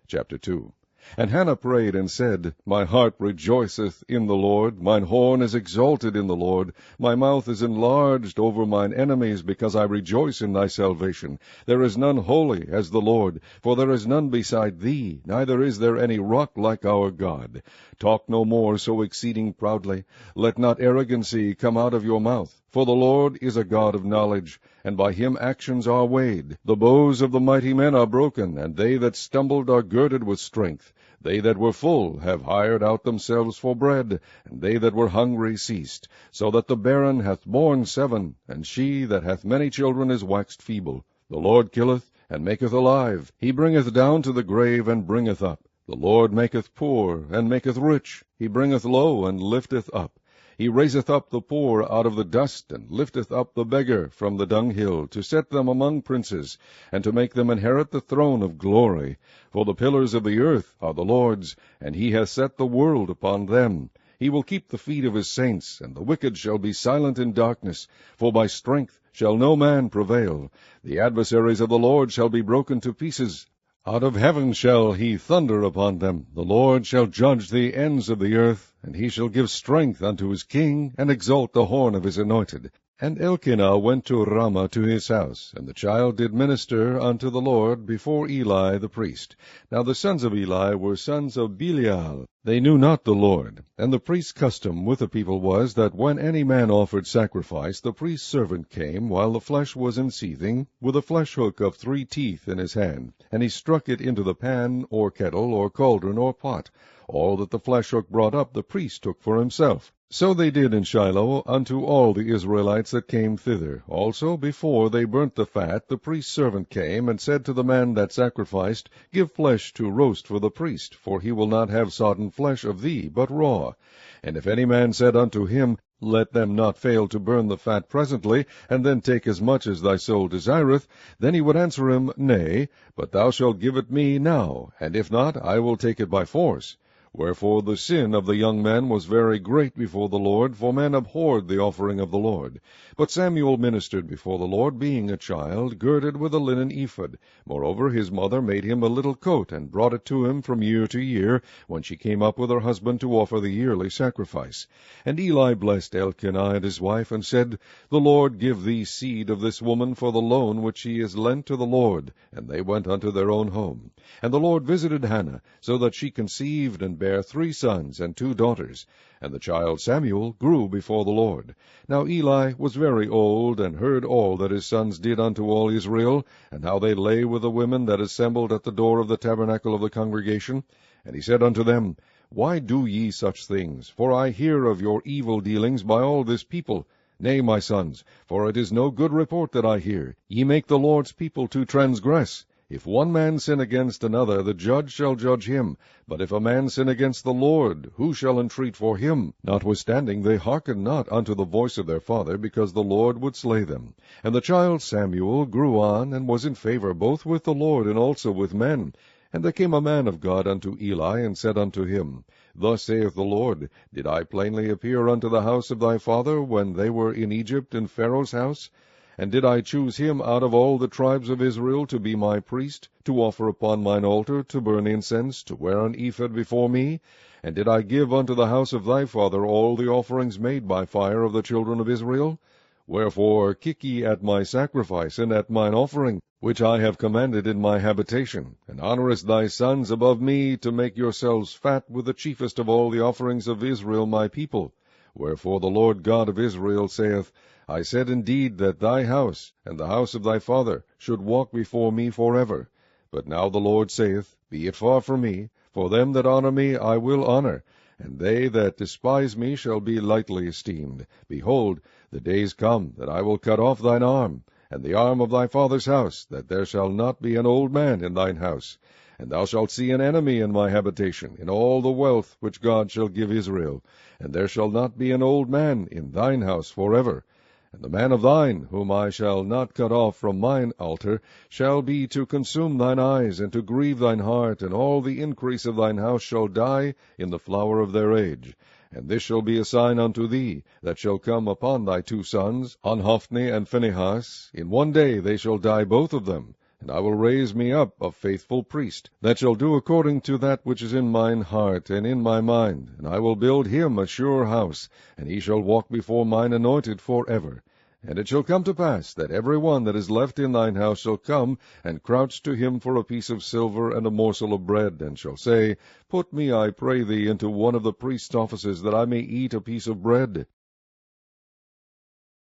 Chapter 2. And Hannah prayed and said, My heart rejoiceth in the Lord, mine horn is exalted in the Lord, my mouth is enlarged over mine enemies, because I rejoice in thy salvation. There is none holy as the Lord, for there is none beside thee, neither is there any rock like our God. Talk no more so exceeding proudly, let not arrogancy come out of your mouth. For the Lord is a God of knowledge, and by him actions are weighed. The bows of the mighty men are broken, and they that stumbled are girded with strength. They that were full have hired out themselves for bread, and they that were hungry ceased. So that the barren hath borne 7, and she that hath many children is waxed feeble. The Lord killeth, and maketh alive. He bringeth down to the grave, and bringeth up. The Lord maketh poor, and maketh rich. He bringeth low, and lifteth up. He raiseth up the poor out of the dust, and lifteth up the beggar from the dunghill, to set them among princes, and to make them inherit the throne of glory. For the pillars of the earth are the Lord's, and he hath set the world upon them. He will keep the feet of his saints, and the wicked shall be silent in darkness. For by strength shall no man prevail. The adversaries of the Lord shall be broken to pieces. Out of heaven shall he thunder upon them. The Lord shall judge the ends of the earth, and he shall give strength unto his king, and exalt the horn of his anointed. And Elkanah went to Ramah to his house, and the child did minister unto the Lord before Eli the priest. Now the sons of Eli were sons of Belial. They knew not the Lord. And the priest's custom with the people was, that when any man offered sacrifice, the priest's servant came, while the flesh was in seething, with a flesh hook of 3 teeth in his hand, and he struck it into the pan, or kettle, or cauldron, or pot. All that the flesh hook brought up the priest took for himself. So they did in Shiloh unto all the Israelites that came thither. Also, before they burnt the fat, the priest's servant came, and said to the man that sacrificed, Give flesh to roast for the priest, for he will not have sodden flesh of thee, but raw. And if any man said unto him, Let them not fail to burn the fat presently, and then take as much as thy soul desireth, then he would answer him, Nay, but thou shalt give it me now, and if not, I will take it by force. Wherefore the sin of the young man was very great before the Lord, for men abhorred the offering of the Lord. But Samuel ministered before the Lord, being a child, girded with a linen ephod. Moreover his mother made him a little coat, and brought it to him from year to year, when she came up with her husband to offer the yearly sacrifice. And Eli blessed Elkanah and his wife, and said, The Lord give thee seed of this woman for the loan which she is lent to the Lord. And they went unto their own home. And the Lord visited Hannah, so that she conceived and bare 3 sons and 2 daughters. And the child Samuel grew before the Lord. Now Eli was very old, and heard all that his sons did unto all Israel, and how they lay with the women that assembled at the door of the tabernacle of the congregation. And he said unto them, Why do ye such things? For I hear of your evil dealings by all this people. Nay, my sons, for it is no good report that I hear. Ye make the Lord's people to transgress. If one man sin against another, the judge shall judge him. But if a man sin against the Lord, who shall entreat for him? Notwithstanding they hearkened not unto the voice of their father, because the Lord would slay them. And the child Samuel grew on, and was in favor both with the Lord and also with men. And there came a man of God unto Eli, and said unto him, Thus saith the Lord, Did I plainly appear unto the house of thy father, when they were in Egypt in Pharaoh's house? And did I choose him out of all the tribes of Israel to be my priest, to offer upon mine altar, to burn incense, to wear an ephod before me? And did I give unto the house of thy father all the offerings made by fire of the children of Israel? Wherefore kick ye at my sacrifice, and at mine offering, which I have commanded in my habitation, and honourest thy sons above me, to make yourselves fat with the chiefest of all the offerings of Israel my people? Wherefore the Lord God of Israel saith, I said indeed that thy house, and the house of thy father, should walk before me forever. But now the Lord saith, Be it far from me, for them that honour me I will honour, and they that despise me shall be lightly esteemed. Behold, the days come that I will cut off thine arm, and the arm of thy father's house, that there shall not be an old man in thine house. And thou shalt see an enemy in my habitation, in all the wealth which God shall give Israel. And there shall not be an old man in thine house forever. And the man of thine, whom I shall not cut off from mine altar, shall be to consume thine eyes, and to grieve thine heart, and all the increase of thine house shall die in the flower of their age. And this shall be a sign unto thee, that shall come upon thy 2 sons, on Hophni and Phinehas. In one day they shall die both of them. And I will raise me up a faithful priest, that shall do according to that which is in mine heart and in my mind. And I will build him a sure house, and he shall walk before mine anointed for ever. And it shall come to pass, that every one that is left in thine house shall come, and crouch to him for a piece of silver and a morsel of bread, and shall say, Put me, I pray thee, into one of the priest's offices, that I may eat a piece of bread.